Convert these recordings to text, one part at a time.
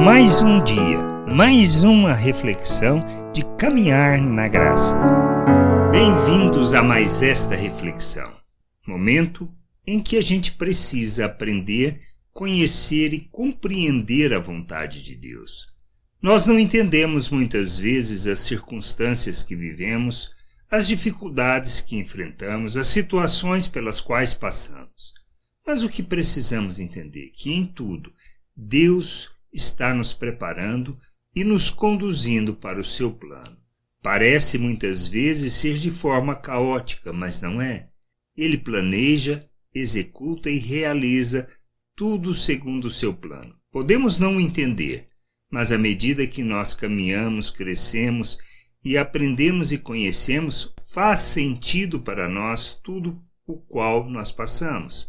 Mais um dia, mais uma reflexão de caminhar na graça. Bem-vindos a mais esta reflexão, momento em que a gente precisa aprender, conhecer e compreender a vontade de Deus. Nós não entendemos muitas vezes as circunstâncias que vivemos, as dificuldades que enfrentamos, as situações pelas quais passamos. Mas o que precisamos entender é que em tudo Deus está nos preparando e nos conduzindo para o seu plano. Parece muitas vezes ser de forma caótica, mas não é. Ele planeja, executa e realiza tudo segundo o seu plano. Podemos não entender, mas à medida que nós caminhamos, crescemos e aprendemos e conhecemos, faz sentido para nós tudo o qual nós passamos.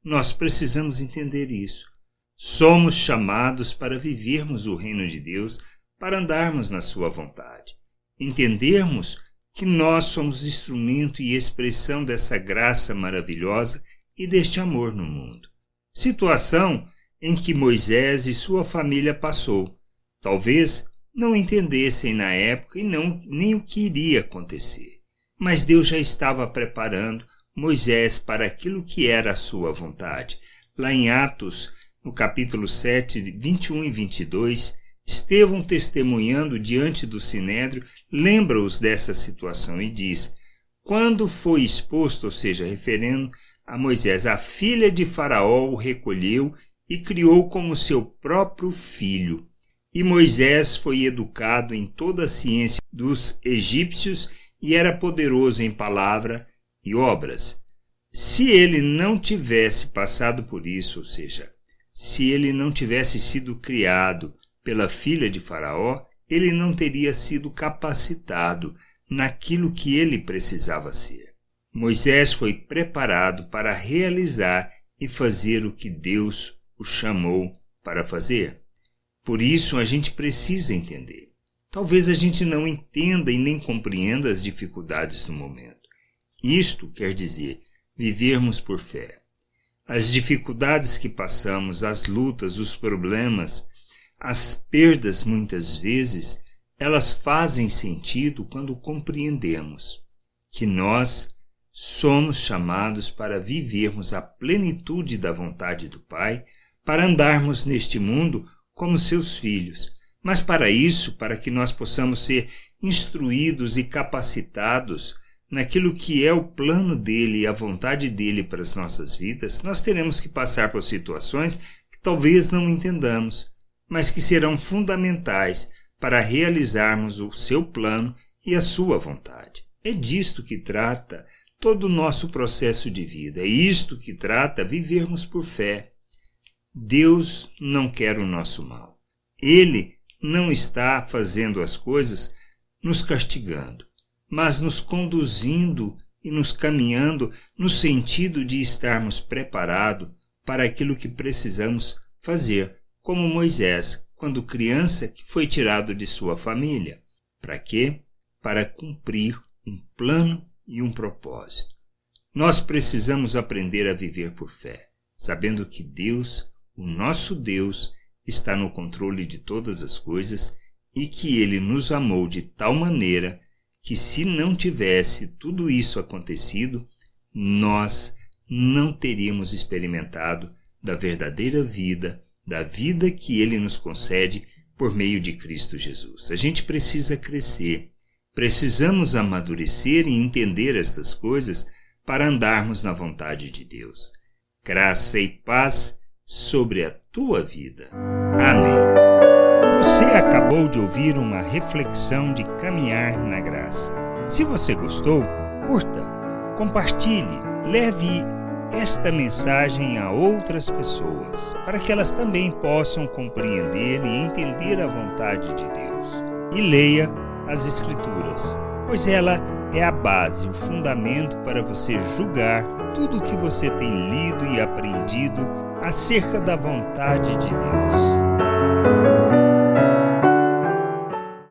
Nós precisamos entender isso. Somos chamados para vivermos o reino de Deus, para andarmos na sua vontade. Entendermos que nós somos instrumento e expressão dessa graça maravilhosa e deste amor no mundo. Situação em que Moisés e sua família passou. Talvez não entendessem na época e nem o que iria acontecer. Mas Deus já estava preparando Moisés para aquilo que era a sua vontade. Lá em Atos, no capítulo 7, 21 e 22, Estevão, testemunhando diante do Sinédrio, lembra-os dessa situação e diz: quando foi exposto, ou seja, referendo a Moisés, a filha de Faraó o recolheu e criou como seu próprio filho. E Moisés foi educado em toda a ciência dos egípcios e era poderoso em palavra e obras. Se ele não tivesse passado por isso, ou seja, se ele não tivesse sido criado pela filha de Faraó, ele não teria sido capacitado naquilo que ele precisava ser. Moisés foi preparado para realizar e fazer o que Deus o chamou para fazer. Por isso a gente precisa entender. Talvez a gente não entenda e nem compreenda as dificuldades do momento. Isto quer dizer vivermos por fé. As dificuldades que passamos, as lutas, os problemas, as perdas muitas vezes, elas fazem sentido quando compreendemos que nós somos chamados para vivermos a plenitude da vontade do Pai, para andarmos neste mundo como seus filhos. Mas para isso, para que nós possamos ser instruídos e capacitados naquilo que é o plano dele e a vontade dele para as nossas vidas, nós teremos que passar por situações que talvez não entendamos, mas que serão fundamentais para realizarmos o seu plano e a sua vontade. É disto que trata todo o nosso processo de vida. É isto que trata vivermos por fé. Deus não quer o nosso mal. Ele não está fazendo as coisas nos castigando, mas nos conduzindo e nos caminhando no sentido de estarmos preparados para aquilo que precisamos fazer, como Moisés, quando criança, que foi tirado de sua família. Para quê? Para cumprir um plano e um propósito. Nós precisamos aprender a viver por fé, sabendo que Deus, o nosso Deus, está no controle de todas as coisas e que Ele nos amou de tal maneira que, se não tivesse tudo isso acontecido, nós não teríamos experimentado da verdadeira vida, da vida que Ele nos concede por meio de Cristo Jesus. A gente precisa crescer, precisamos amadurecer e entender estas coisas para andarmos na vontade de Deus. Graça e paz sobre a tua vida. Amém. Você acabou de ouvir uma reflexão de caminhar na graça. Se você gostou, curta, compartilhe, leve esta mensagem a outras pessoas, para que elas também possam compreender e entender a vontade de Deus. E leia as Escrituras, pois ela é a base, o fundamento para você julgar tudo o que você tem lido e aprendido acerca da vontade de Deus.